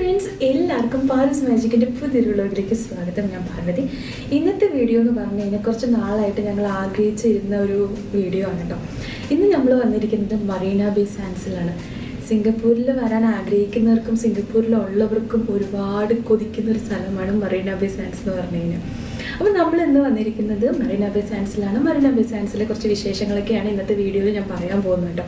Friends, എല്ലാവർക്കും പാരസ് മാജിക്കിൻ്റെ പുതിയൊരു വ്ലോഗിലേക്ക് സ്വാഗതം. ഞാൻ പാർവതി. ഇന്നത്തെ വീഡിയോ എന്ന് പറഞ്ഞു കഴിഞ്ഞാൽ കുറച്ച് നാളായിട്ട് ഞങ്ങൾ ആഗ്രഹിച്ചിരുന്ന ഒരു വീഡിയോ ആണ് കേട്ടോ. ഇന്ന് നമ്മൾ വന്നിരിക്കുന്നത് മറീന ബേ സാൻഡ്സിലാണ്. സിംഗപ്പൂരിൽ വരാൻ ആഗ്രഹിക്കുന്നവർക്കും സിംഗപ്പൂരിലുള്ളവർക്കും ഒരുപാട് കൊതിക്കുന്ന ഒരു സ്ഥലമാണ് മറീന ബേ സാൻഡ്സ് എന്ന് പറഞ്ഞു കഴിഞ്ഞാൽ. അപ്പോൾ നമ്മൾ ഇന്ന് വന്നിരിക്കുന്നത് മറീന ബേ സാൻഡ്സിലാണ്. മറീന ബേ സാൻഡ്സിലെ കുറച്ച് വിശേഷങ്ങളൊക്കെയാണ് ഇന്നത്തെ വീഡിയോയിൽ ഞാൻ പറയാൻ പോകുന്നത് കേട്ടോ.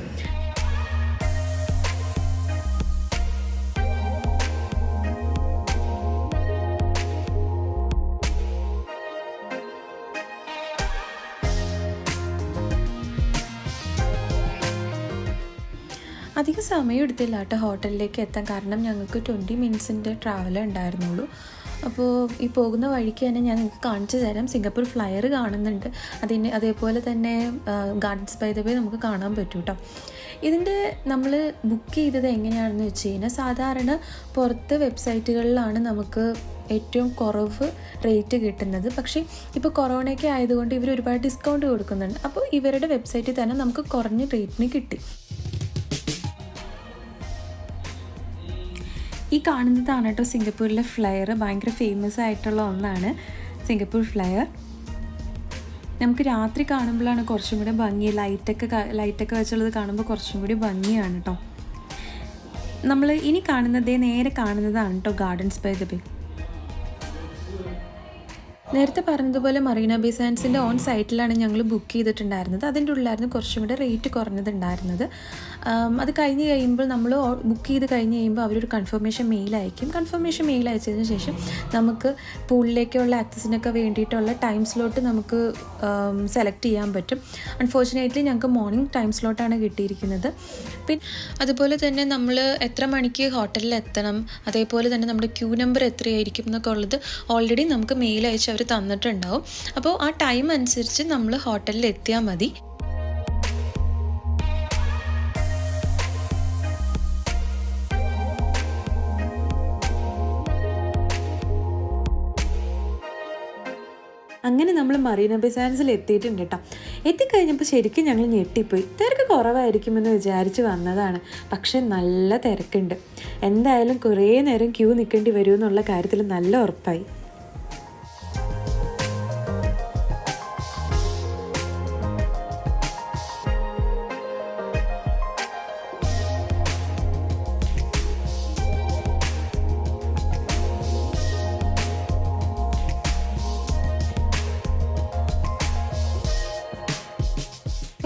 അധികം സമയം എടുത്തില്ല കേട്ടോ ഹോട്ടലിലേക്ക് എത്താൻ. കാരണം ഞങ്ങൾക്ക് 20 മിനിറ്റ്സിൻ്റെ ട്രാവലേ ഉണ്ടായിരുന്നുള്ളൂ. അപ്പോൾ ഈ പോകുന്ന വഴിക്ക് തന്നെ ഞാൻ നിങ്ങൾക്ക് കാണിച്ചു തരാം. സിംഗപ്പൂർ ഫ്ലയർ കാണുന്നുണ്ട്. അതേപോലെ തന്നെ ഗാർഡൻസ് ബൈ ദ വേ നമുക്ക് കാണാൻ പറ്റും കേട്ടോ. ഇതിൻ്റെ നമ്മൾ ബുക്ക് ചെയ്തത് എങ്ങനെയാണെന്ന് വെച്ച് കഴിഞ്ഞാൽ, സാധാരണ പുറത്ത് വെബ്സൈറ്റുകളിലാണ് നമുക്ക് ഏറ്റവും കുറവ് റേറ്റ് കിട്ടുന്നത്. പക്ഷേ ഇപ്പോൾ കൊറോണയൊക്കെ ആയതുകൊണ്ട് ഇവർ ഒരുപാട് ഡിസ്കൗണ്ട് കൊടുക്കുന്നുണ്ട്. അപ്പോൾ ഇവരുടെ വെബ്സൈറ്റിൽ തന്നെ നമുക്ക് കുറഞ്ഞ റേറ്റിന് കിട്ടി. ഈ കാണുന്നതാണ് കേട്ടോ സിംഗപ്പൂരിലെ ഫ്ലയർ. ഭയങ്കര ഫേമസ് ആയിട്ടുള്ള ഒന്നാണ് സിംഗപ്പൂർ ഫ്ലയർ. നമുക്ക് രാത്രി കാണുമ്പോഴാണ് കുറച്ചും കൂടി ഭംഗി. ലൈറ്റൊക്കെ വെച്ചുള്ളത് കാണുമ്പോൾ കുറച്ചും കൂടി ഭംഗിയാണ് കേട്ടോ. നമ്മൾ ഇനി നേരെ കാണുന്നതാണ് കേട്ടോ ഗാർഡൻസ് ബൈ ദ ബേ. നേരത്തെ പറഞ്ഞതുപോലെ മറീന ബേ സാൻഡ്സിൻ്റെ ഓൺ സൈറ്റിലാണ് ഞങ്ങൾ ബുക്ക് ചെയ്തിട്ടുണ്ടായിരുന്നത്. അതിൻ്റെ ഉള്ളിലായിരുന്നു കുറച്ചും കൂടെ റേറ്റ് കുറഞ്ഞതുണ്ടായിരുന്നത്. അത് കഴിഞ്ഞ് കഴിയുമ്പോൾ നമ്മൾ ബുക്ക് ചെയ്ത് കഴിഞ്ഞ് കഴിയുമ്പോൾ അവരൊരു കൺഫർമേഷൻ മെയിൽ അയക്കും. കൺഫർമേഷൻ മെയിൽ അയച്ചതിന് ശേഷം നമുക്ക് പൂളിലേക്കുള്ള ആക്സസിനൊക്കെ വേണ്ടിയിട്ടുള്ള ടൈം സ്ലോട്ട് നമുക്ക് സെലക്ട് ചെയ്യാൻ പറ്റും. അൺഫോർച്ചുനേറ്റ്ലി ഞങ്ങൾക്ക് മോർണിംഗ് ടൈം സ്ലോട്ടാണ് കിട്ടിയിരിക്കുന്നത്. പിന്നെ അതുപോലെ തന്നെ നമ്മൾ എത്ര മണിക്ക് ഹോട്ടലിൽ എത്തണം, അതേപോലെ തന്നെ നമ്മുടെ ക്യൂ നമ്പർ എത്രയായിരിക്കും എന്നൊക്കെ ഉള്ളത് ഓൾറെഡി നമുക്ക് മെയിൽ അയച്ച് അവർ തന്നിട്ടുണ്ടാവും. അപ്പോൾ ആ ടൈം അനുസരിച്ച് നമ്മൾ ഹോട്ടലിൽ എത്തിയാൽ മതി. അങ്ങനെ നമ്മൾ മറീന ബേ സാൻഡ്സിൽ എത്തിയിട്ടുണ്ട് കേട്ടോ. എത്തിക്കഴിഞ്ഞപ്പോൾ ശരിക്കും ഞങ്ങൾ ഞെട്ടിപ്പോയി. തിരക്ക് കുറവായിരിക്കുമെന്ന് വിചാരിച്ച് വന്നതാണ്. പക്ഷെ നല്ല തിരക്കുണ്ട്. എന്തായാലും കുറേ നേരം ക്യൂ നിൽക്കേണ്ടി വരുമെന്നുള്ള കാര്യത്തിൽ നല്ല ഉറപ്പായി.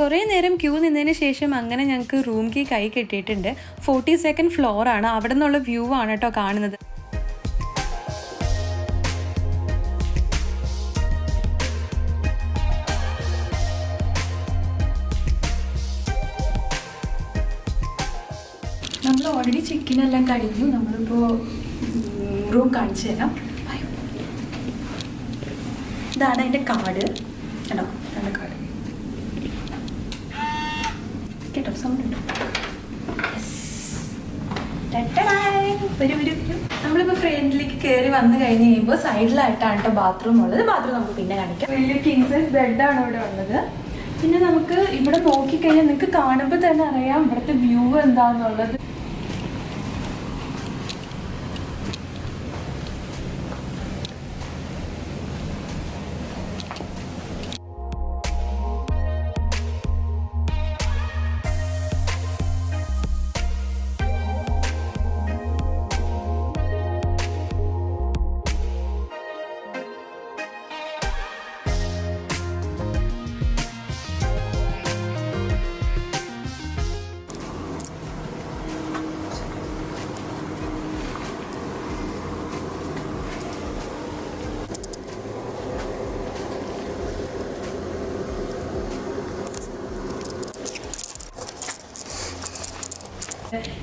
കുറേ നേരം ക്യൂ നിന്നതിന് ശേഷം അങ്ങനെ ഞങ്ങൾക്ക് റൂം കീ കൈ കിട്ടിയിട്ടുണ്ട്. 42nd ഫ്ലോറാണ്. അവിടെ നിന്നുള്ള വ്യൂ ആണ് കേട്ടോ കാണുന്നത്. നമ്മൾ ഓൾറെഡി ചെക്കിനെല്ലാം കഴിഞ്ഞു. നമ്മളിപ്പോൾ റൂം കാണിച്ചു തരാം. ഇതാണ് അതിൻ്റെ കാർഡ് കേട്ടോ. അതിൻ്റെ കാർഡ് കേട്ടോ, സൗണ്ട് ഉണ്ടോ? നമ്മളിപ്പോൾ ഫ്രണ്ടിലേക്ക് കയറി വന്നു കഴിഞ്ഞ് കഴിയുമ്പോൾ സൈഡിലായിട്ടാണ് കേട്ടോ ബാത്റൂം ഉള്ളത്. ബാത്റൂം നമുക്ക് പിന്നെ കാണിക്കാം. വലിയ കിങ് സൈസ് ബെഡാണ് ഇവിടെ ഉള്ളത്. പിന്നെ നമുക്ക് ഇവിടെ നോക്കിക്കഴിഞ്ഞാൽ നിങ്ങൾക്ക് കാണുമ്പോൾ തന്നെ അറിയാം ഇവിടുത്തെ വ്യൂ എന്താണെന്നുള്ളത്.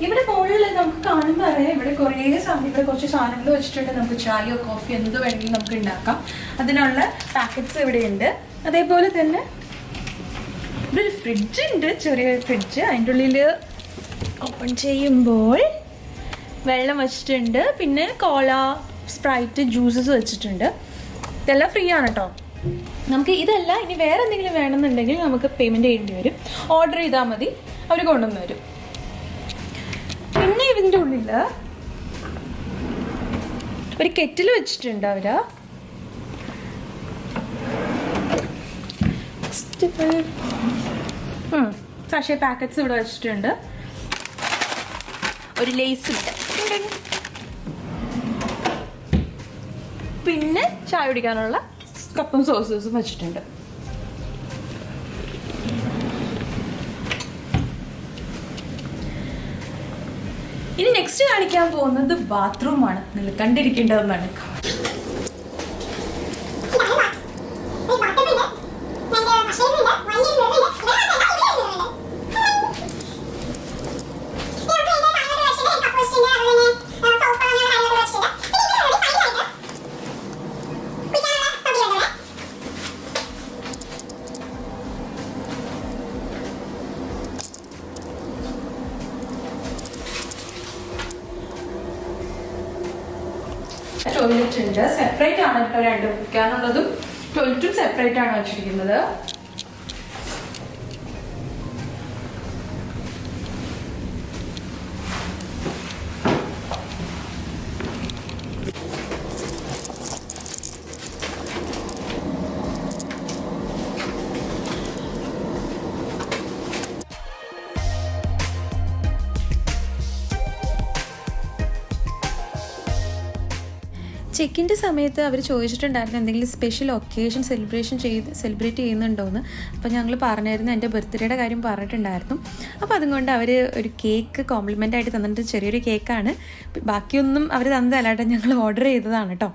ഇവിടെ മുകളിൽ നമുക്ക് കാണുമ്പോൾ അറിയാം ഇവിടെ കുറേ ഇവിടെ കുറച്ച് സാധനങ്ങൾ വെച്ചിട്ടുണ്ട്. നമുക്ക് ചായയോ കോഫി എന്ത് വേണമെങ്കിലും നമുക്ക് ഉണ്ടാക്കാം. അതിനുള്ള പാക്കറ്റ്സ് ഇവിടെ ഉണ്ട്. അതേപോലെ തന്നെ ഇവിടെ ഒരു ഫ്രിഡ്ജ് ഉണ്ട്, ചെറിയൊരു ഫ്രിഡ്ജ്. അതിൻ്റെ ഉള്ളിൽ ഓപ്പൺ ചെയ്യുമ്പോൾ വെള്ളം വെച്ചിട്ടുണ്ട്. പിന്നെ കോള, സ്പ്രൈറ്റ്, ജ്യൂസസ് വെച്ചിട്ടുണ്ട്. ഇതെല്ലാം ഫ്രീ ആണ് കേട്ടോ. നമുക്ക് ഇതല്ല, ഇനി വേറെ എന്തെങ്കിലും വേണമെന്നുണ്ടെങ്കിൽ നമുക്ക് പേയ്മെൻറ്റ് ചെയ്യേണ്ടി വരും. ഓർഡർ ചെയ്താൽ മതി, അവർ കൊണ്ടുവന്ന് വരും. പിന്നെ ഇതിൻ്റെ ഉള്ളിൽ ഒരു കെറ്റിൽ വെച്ചിട്ടുണ്ട് അവർ. സാഷേ പാക്കറ്റ്സ് ഇവിടെ വെച്ചിട്ടുണ്ട്. ഒരു ലേസ് ഉണ്ട്. പിന്നെ ചായ കുടിക്കാനുള്ള കപ്പും സോസസും വെച്ചിട്ടുണ്ട്. ഇനി നെക്സ്റ്റ് കാണിക്കാൻ പോകുന്നത് ബാത്റൂമാണ്. നിങ്ങൾ കണ്ടിരിക്കേണ്ടതെന്നാണ്. ടോയ്ലറ്റ് ഉണ്ട്. സെപ്പറേറ്റ് ആണ് ഇപ്പോൾ രണ്ടും. കുടിക്കാനുള്ളതും ടോയ്ലറ്റും സെപ്പറേറ്റ് ആണ് വെച്ചിരിക്കുന്നത്. ചെക്കിൻ്റെ സമയത്ത് അവർ ചോദിച്ചിട്ടുണ്ടായിരുന്നു എന്തെങ്കിലും സ്പെഷ്യൽ ഒക്കേഷൻ സെലിബ്രേറ്റ് ചെയ്യുന്നുണ്ടോയെന്ന്. അപ്പോൾ ഞങ്ങൾ പറഞ്ഞായിരുന്നു എൻ്റെ ബർത്ത്ഡേയുടെ കാര്യം പറഞ്ഞിട്ടുണ്ടായിരുന്നു. അപ്പോൾ അതുകൊണ്ട് അവർ ഒരു കേക്ക് കോംപ്ലിമെൻ്റ് ആയിട്ട് തന്നിട്ട് ചെറിയൊരു കേക്കാണ്. ബാക്കിയൊന്നും അവർ തന്നതല്ല കേട്ടോ, ഞങ്ങൾ ഓർഡർ ചെയ്തതാണ് കേട്ടോ.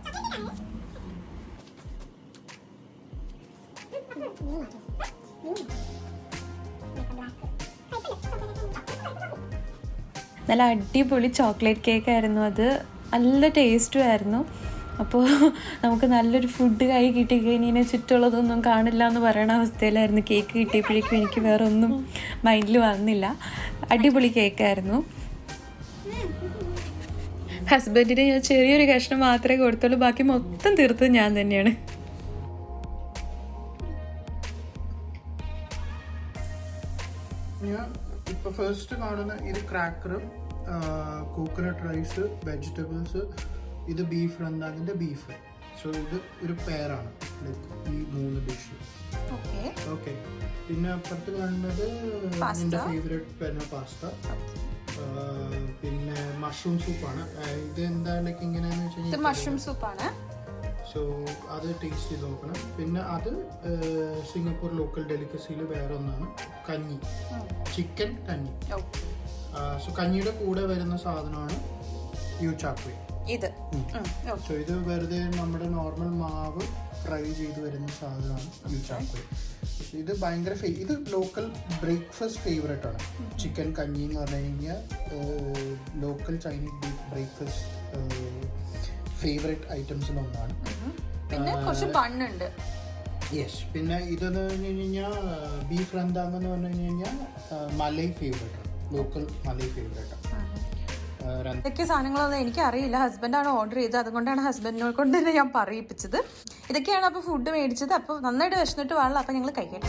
നല്ല അടിപൊളി ചോക്ലേറ്റ് കേക്കായിരുന്നു അത്. നല്ല ടേസ്റ്റും ആയിരുന്നു. അപ്പോൾ നമുക്ക് നല്ലൊരു ഫുഡ് കൈ കിട്ടിക്കഴിഞ്ഞാൽ ചുറ്റുള്ളതൊന്നും കാണില്ല എന്ന് പറയുന്ന അവസ്ഥയിലായിരുന്നു. കേക്ക് കിട്ടിയപ്പോഴേക്കും എനിക്ക് വേറെ ഒന്നും മൈൻഡിൽ വന്നില്ല. അടിപൊളി കേക്കായിരുന്നു. ഹസ്ബൻഡിന് ഞാൻ ചെറിയൊരു കഷ്ണം മാത്രമേ കൊടുത്തുള്ളൂ. ബാക്കി മൊത്തം തീർത്തത് ഞാൻ തന്നെയാണ്. ഇപ്പോൾ ഫസ്റ്റ് കാണുന്ന ഇത് ക്രാക്കറും കോക്കനട്ട് റൈസ്, വെജിറ്റബിൾസ്, ഇത് ബീഫ് റന്താങ്ങിൻ്റെ ബീഫ്. സോ ഇത് ഒരു പെയറാണ്, ലൈക്ക് ഈ 3 ഡിഷ്. ഓക്കെ. പിന്നെ അപ്പുറത്ത് കാണുന്നത് എൻ്റെ ഫേവറേറ്റ് പെന പാസ്ത. പിന്നെ മഷ്റൂം സൂപ്പാണ്. ഇത് എന്താ ലൈക്ക് ഇങ്ങനെയാണെന്ന് വെച്ച് കഴിഞ്ഞാൽ മഷ്റൂം സൂപ്പാണ്. സോ അത് ടേസ്റ്റ് ചെയ്ത് നോക്കണം. പിന്നെ അത് സിംഗപ്പൂർ ലോക്കൽ ഡെലിക്കസിയിൽ വേറെ ഒന്നാണ്, കഞ്ഞി, ചിക്കൻ കഞ്ഞി. സോ കഞ്ഞിയുടെ കൂടെ വരുന്ന സാധനമാണ് യു ചാക്വേ. സോ ഇത് വെറുതെ നമ്മുടെ നോർമൽ മാവ് ഫ്രൈ ചെയ്ത് വരുന്ന സാധനമാണ് യു ചാക്വേ. ഇത് ഭയങ്കര ഇത് ലോക്കൽ ബ്രേക്ക്ഫാസ്റ്റ് ഫേവറേറ്റ് ആണ്. ചിക്കൻ കഞ്ഞി എന്ന് പറഞ്ഞു കഴിഞ്ഞാൽ ലോക്കൽ ചൈനീസ് ബ്രേക്ക്ഫാസ്റ്റ് ഫേവറേറ്റ് ഐറ്റംസിൽ ഒന്നാണ്. പിന്നെ കുറച്ച് ബണ്ണുണ്ട്. യെസ്. പിന്നെ ഇതെന്ന് പറഞ്ഞു കഴിഞ്ഞാൽ ബീഫ് റന്താങ് എന്ന് പറഞ്ഞു കഴിഞ്ഞാൽ മലൈ ഫേവറേറ്റ് ആണ്, ലോക്കൽ മലൈ ഫേവറേറ്റ് ആണ്. ഇതൊക്കെ സാധനങ്ങളൊന്നും എനിക്കറിയില്ല. ഹസ്ബൻഡാണ് ഓർഡർ ചെയ്തത്. അതുകൊണ്ടാണ് ഹസ്ബൻഡിനെ കൊണ്ട് തന്നെ ഞാൻ പറയിപ്പിച്ചത്. ഇതൊക്കെയാണ് അപ്പോൾ ഫുഡ് മേടിച്ചത്. അപ്പോൾ നന്നായിട്ട് വിശന്നിട്ട് വേണം. അപ്പോൾ ഞങ്ങൾ കഴിക്കട്ടെ.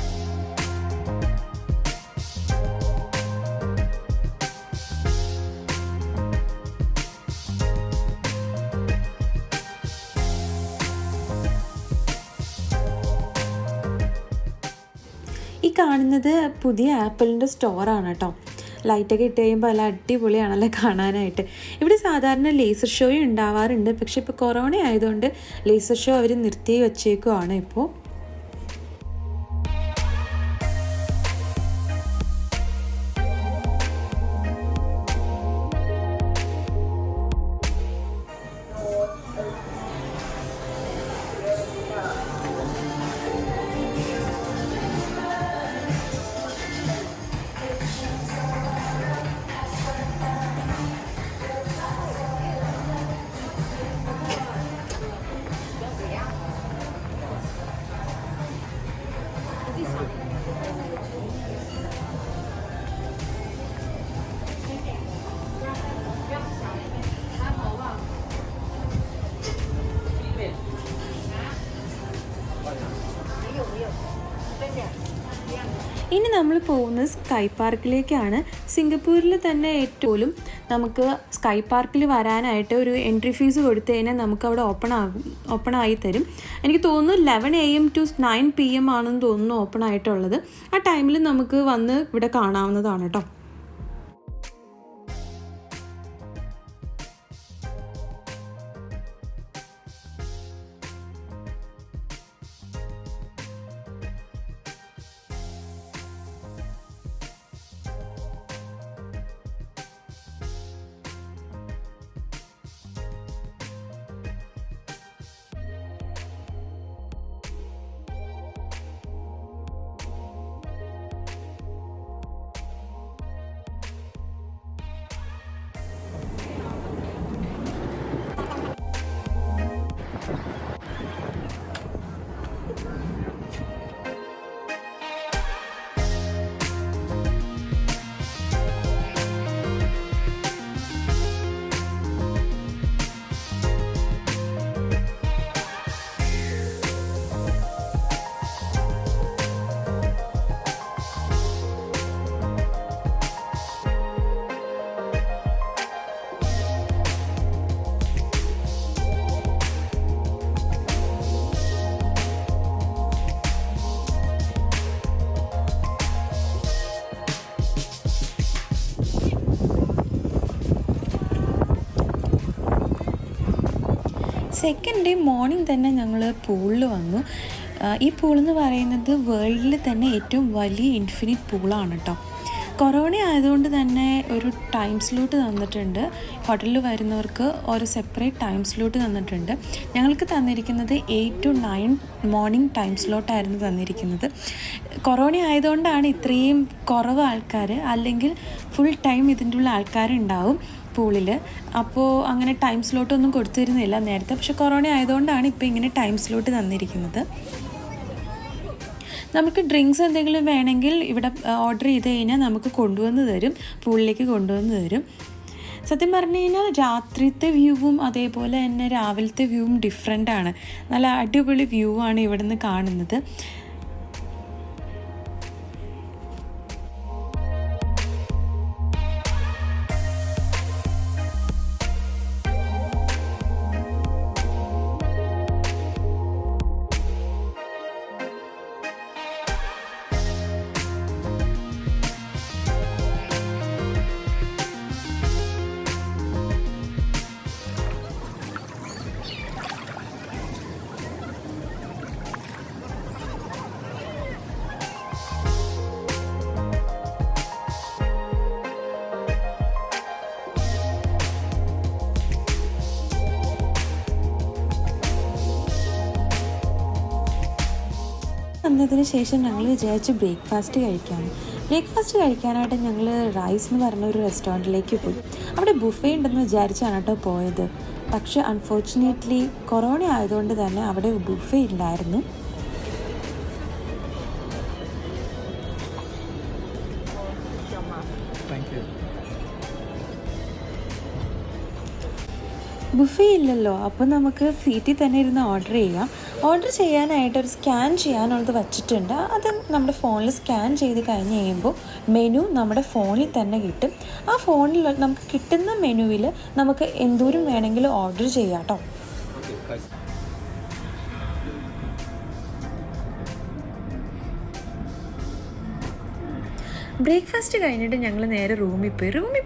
ഈ കാണുന്നത് പുതിയ ആപ്പിളിൻ്റെ സ്റ്റോറാണ് കേട്ടോ. ലൈറ്റൊക്കെ ഇട്ട് കഴിയുമ്പോൾ നല്ല അടിപൊളിയാണല്ലോ കാണാനായിട്ട്. ഇവിടെ സാധാരണ ലേസർ ഷോയും ഉണ്ടാവാറുണ്ട്. പക്ഷെ ഇപ്പോൾ കൊറോണ ആയതുകൊണ്ട് ലേസർ ഷോ അവർ നിർത്തി വച്ചേക്കുവാണ് ഇപ്പോൾ. ഇനി നമ്മൾ പോകുന്നത് സ്കൈ പാർക്കിലേക്കാണ്. സിംഗപ്പൂരിൽ തന്നെ ഏറ്റവും നമുക്ക് സ്കൈ പാർക്കിൽ വരാനായിട്ട് ഒരു എൻട്രി ഫീസ് കൊടുത്തു കഴിഞ്ഞാൽ നമുക്ക് അവിടെ ഓപ്പൺ ആയി തരും. എനിക്ക് തോന്നുന്നു 11 AM to 9 PM ആണെന്ന് തോന്നുന്നു ഓപ്പൺ ആയിട്ടുള്ളത്. ആ ടൈമിൽ നമുക്ക് വന്ന് ഇവിടെ കാണാവുന്നതാണ് കേട്ടോ. സെക്കൻഡ് ഡേ മോർണിംഗ് തന്നെ ഞങ്ങൾ പൂളിൽ വന്നു. ഈ പൂളെന്ന് പറയുന്നത് വേൾഡിൽ തന്നെ ഏറ്റവും വലിയ ഇൻഫിനിറ്റ് പൂളാണ് കേട്ടോ. കൊറോണ ആയതുകൊണ്ട് തന്നെ ഒരു ടൈം സ്ലോട്ട് തന്നിട്ടുണ്ട്. ഹോട്ടലിൽ വരുന്നവർക്ക് ഒരു സെപ്പറേറ്റ് ടൈം സ്ലോട്ട് തന്നിട്ടുണ്ട്. ഞങ്ങൾക്ക് തന്നിരിക്കുന്നത് 8 to 9 മോർണിംഗ് ടൈം സ്ലോട്ടായിരുന്നു തന്നിരിക്കുന്നത്. കൊറോണ ആയതുകൊണ്ടാണ് ഇത്രയും കുറവ് ആൾക്കാർ, അല്ലെങ്കിൽ ഫുൾ ടൈം ഇതിൻ്റെ ഉള്ള ആൾക്കാരുണ്ടാവും പൂളിൽ. അപ്പോൾ അങ്ങനെ ടൈം സ്ലോട്ടൊന്നും കൊടുത്തിരുന്നില്ല നേരത്തെ. പക്ഷേ കൊറോണ ആയതുകൊണ്ടാണ് ഇപ്പോൾ ഇങ്ങനെ ടൈം സ്ലോട്ട് തന്നിരിക്കുന്നത്. നമുക്ക് ഡ്രിങ്ക്സ് എന്തെങ്കിലും വേണമെങ്കിൽ ഇവിടെ ഓർഡർ ചെയ്ത് കഴിഞ്ഞാൽ നമുക്ക് കൊണ്ടുവന്ന് തരും, പൂളിലേക്ക് കൊണ്ടുവന്ന് തരും. സത്യം പറഞ്ഞു കഴിഞ്ഞാൽ രാത്രിത്തെ വ്യൂവും അതേപോലെ തന്നെ രാവിലത്തെ വ്യൂവും ഡിഫറെൻ്റാണ്. നല്ല അടിപൊളി വ്യൂ ആണ് ഇവിടെ നിന്ന് കാണുന്നത്. വന്നതിന് ശേഷം ഞങ്ങൾ വിചാരിച്ച് ബ്രേക്ക്ഫാസ്റ്റ് കഴിക്കാനായിട്ട് ഞങ്ങൾ റൈസ് എന്ന് പറഞ്ഞ ഒരു റെസ്റ്റോറൻറ്റിലേക്ക് പോയി. അവിടെ ബുഫേ ഉണ്ടെന്ന് വിചാരിച്ചാണ് കേട്ടോ പോയത്. പക്ഷെ അൺഫോർച്ചുനേറ്റ്ലി കൊറോണ ആയതുകൊണ്ട് തന്നെ അവിടെ ബുഫേ ഇല്ലായിരുന്നു. ബുഫേ ഇല്ലല്ലോ, അപ്പോൾ നമുക്ക് സീറ്റിൽ തന്നെ ഇരുന്ന് ഓർഡർ ചെയ്യാം. ഓർഡർ ചെയ്യാനായിട്ട് ഒരു സ്കാൻ ചെയ്യാനുള്ളത് വച്ചിട്ടുണ്ട്. അത് നമ്മുടെ ഫോണിൽ സ്കാൻ ചെയ്ത് കഴിഞ്ഞ് കഴിയുമ്പോൾ മെനു നമ്മുടെ ഫോണിൽ തന്നെ കിട്ടും. ആ ഫോണിൽ നമുക്ക് കിട്ടുന്ന മെനുവിൽ നമുക്ക് എന്തോരം വേണമെങ്കിലും ഓർഡർ ചെയ്യാം കേട്ടോ. ബ്രേക്ക്ഫാസ്റ്റ് കഴിഞ്ഞിട്ട് ഞങ്ങൾ നേരെ റൂമിൽ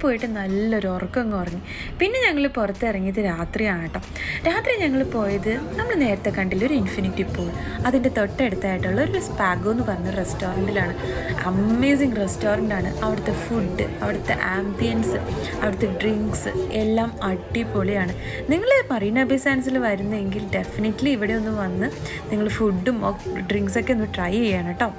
പോയിട്ട് നല്ലൊരു ഉറക്കം ഉറങ്ങി. പിന്നെ ഞങ്ങൾ പുറത്തിറങ്ങിയത് രാത്രിയാണ് കേട്ടോ. രാത്രി ഞങ്ങൾ പോയത് നമ്മൾ നേരത്തെ കണ്ടില്ല ഒരു ഇൻഫിനിറ്റി പൂൾ, അതിൻ്റെ തൊട്ടടുത്തായിട്ടുള്ള ഒരു സ്പാഗോ എന്ന് പറഞ്ഞ റെസ്റ്റോറൻറ്റിലാണ്. അമേസിങ് റെസ്റ്റോറൻ്റാണ്. അവിടുത്തെ ഫുഡ്, അവിടുത്തെ ആംബിയൻസ്, അവിടുത്തെ ഡ്രിങ്ക്സ് എല്ലാം അടിപൊളിയാണ്. നിങ്ങൾ മറീന ബേ സാൻഡ്സിൽ വരുന്നെങ്കിൽ ഡെഫിനറ്റ്ലി ഇവിടെ ഒന്ന് വന്ന് നിങ്ങൾ ഫുഡും ഡ്രിങ്ക്സൊക്കെ ഒന്ന് ട്രൈ ചെയ്യണം കേട്ടോ.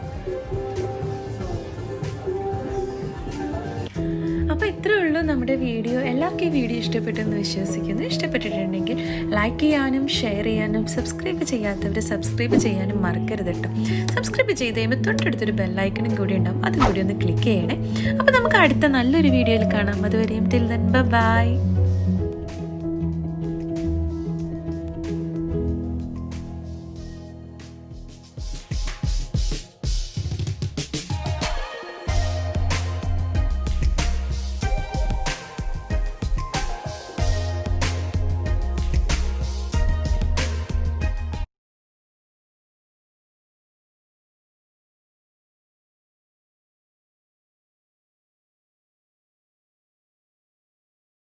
അപ്പോൾ ഇത്രയേ ഉള്ളൂ നമ്മുടെ വീഡിയോ. എല്ലാവർക്കും ഈ വീഡിയോ ഇഷ്ടപ്പെട്ടെന്ന് വിശ്വസിക്കുന്നു. ഇഷ്ടപ്പെട്ടിട്ടുണ്ടെങ്കിൽ ലൈക്ക് ചെയ്യാനും ഷെയർ ചെയ്യാനും സബ്സ്ക്രൈബ് ചെയ്യാത്തവർ സബ്സ്ക്രൈബ് ചെയ്യാനും മറക്കരുത് കേട്ടോ. സബ്സ്ക്രൈബ് ചെയ്ത് കഴിയുമ്പോൾ തൊട്ടടുത്തൊരു ബെല്ലൈക്കണും കൂടി ഉണ്ടാവും, അതും കൂടി ഒന്ന് ക്ലിക്ക് ചെയ്യണേ. അപ്പോൾ നമുക്ക് അടുത്ത നല്ലൊരു വീഡിയോയിൽ കാണാം. അതുവരെയും ടിൽ ദെൻ ബൈ.